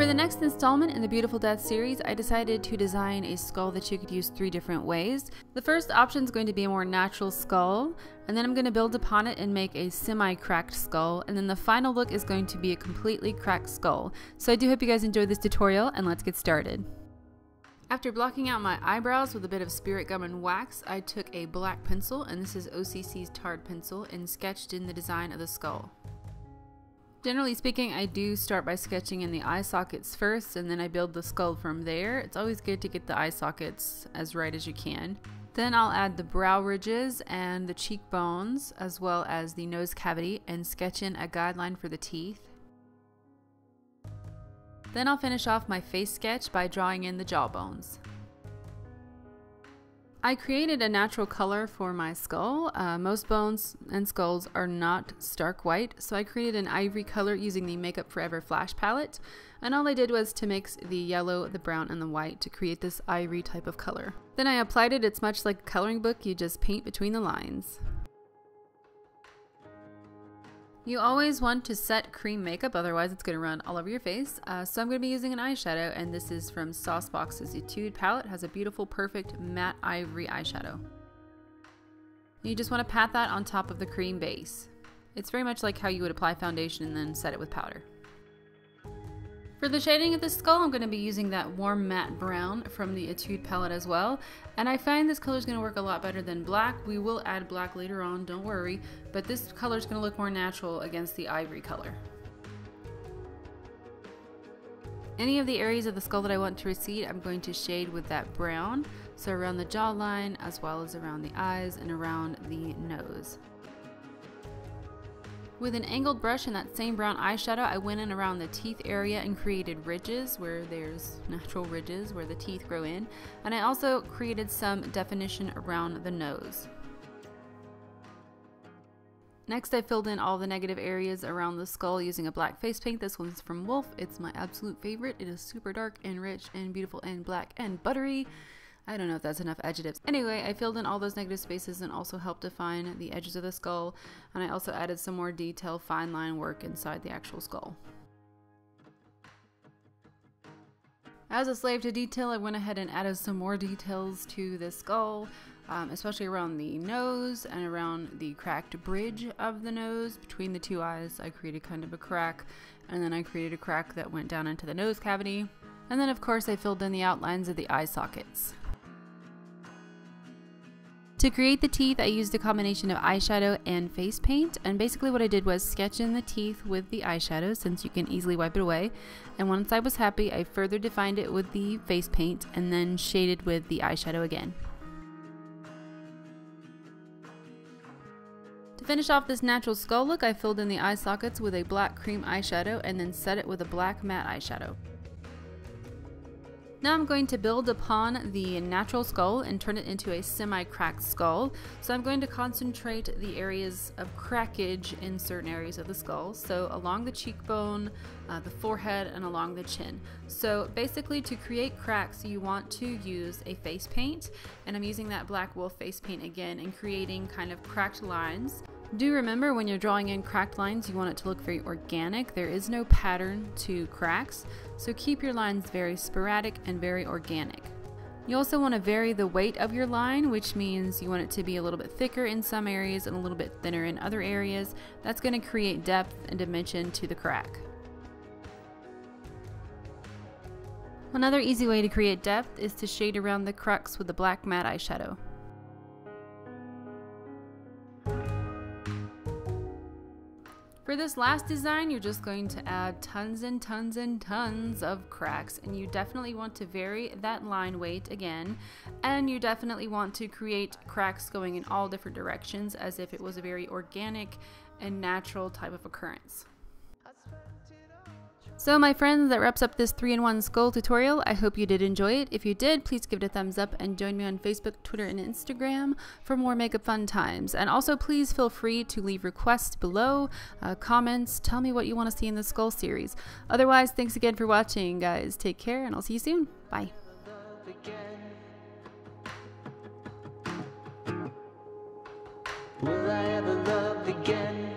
For the next installment in the Beautiful Death series, I decided to design a skull that you could use 3 different ways. The first option is going to be a more natural skull, and then I'm going to build upon it and make a semi-cracked skull, and then the final look is going to be a completely cracked skull. So I do hope you guys enjoyed this tutorial, and let's get started. After blocking out my eyebrows with a bit of spirit gum and wax, I took a black pencil, and this is OCC's tarred pencil, and sketched in the design of the skull. Generally speaking, I do start by sketching in the eye sockets first, and then I build the skull from there. It's always good to get the eye sockets as right as you can. Then I'll add the brow ridges and the cheekbones, as well as the nose cavity, and sketch in a guideline for the teeth. Then I'll finish off my face sketch by drawing in the jawbones. I created a natural color for my skull. Most bones and skulls are not stark white, so I created an ivory color using the Makeup Forever Flash palette, and all I did was to mix the yellow, the brown, and the white to create this ivory type of color. Then I applied it. It's much like a coloring book, you just paint between the lines. You always want to set cream makeup, otherwise it's going to run all over your face. So I'm going to be using an eyeshadow, and this is from Saucebox's Etude palette. It has a beautiful, perfect matte ivory eyeshadow. You just want to pat that on top of the cream base. It's very much like how you would apply foundation and then set it with powder. For the shading of the skull, I'm going to be using that warm matte brown from the Etude palette as well. And I find this color is going to work a lot better than black. We will add black later on, don't worry. But this color is going to look more natural against the ivory color. Any of the areas of the skull that I want to recede, I'm going to shade with that brown. So around the jawline, as well as around the eyes and around the nose. With an angled brush and that same brown eyeshadow, I went in around the teeth area and created ridges where there's natural ridges where the teeth grow in. And I also created some definition around the nose. Next, I filled in all the negative areas around the skull using a black face paint. This one's from Wolf. It's my absolute favorite. It is super dark and rich and beautiful and black and buttery. I don't know if that's enough adjectives. Anyway, I filled in all those negative spaces and also helped define the edges of the skull. And I also added some more detail, fine line work inside the actual skull. As a slave to detail, I went ahead and added some more details to the skull, especially around the nose and around the cracked bridge of the nose. Between the 2 eyes, I created kind of a crack, and then I created a crack that went down into the nose cavity. And then, of course, I filled in the outlines of the eye sockets. To create the teeth, I used a combination of eyeshadow and face paint, and basically what I did was sketch in the teeth with the eyeshadow since you can easily wipe it away, and once I was happy I further defined it with the face paint and then shaded with the eyeshadow again. To finish off this natural skull look, I filled in the eye sockets with a black cream eyeshadow and then set it with a black matte eyeshadow. Now I'm going to build upon the natural skull and turn it into a semi-cracked skull. So I'm going to concentrate the areas of crackage in certain areas of the skull. So along the cheekbone, the forehead, and along the chin. So basically to create cracks, you want to use a face paint. And I'm using that Black Wolf face paint again and creating kind of cracked lines. Do remember when you're drawing in cracked lines, you want it to look very organic. There is no pattern to cracks, so keep your lines very sporadic and very organic. You also want to vary the weight of your line, which means you want it to be a little bit thicker in some areas and a little bit thinner in other areas. That's going to create depth and dimension to the crack. Another easy way to create depth is to shade around the crux with the black matte eyeshadow. For this last design, you're just going to add tons and tons and tons of cracks, and you definitely want to vary that line weight again, and you definitely want to create cracks going in all different directions as if it was a very organic and natural type of occurrence. So my friends, that wraps up this 3-in-1 skull tutorial. I hope you did enjoy it. If you did, please give it a thumbs up and join me on Facebook, Twitter, and Instagram for more makeup fun times. And also please feel free to leave requests below, comments, tell me what you want to see in the skull series. Otherwise, thanks again for watching, guys. Take care, and I'll see you soon. Bye. Will I ever love again?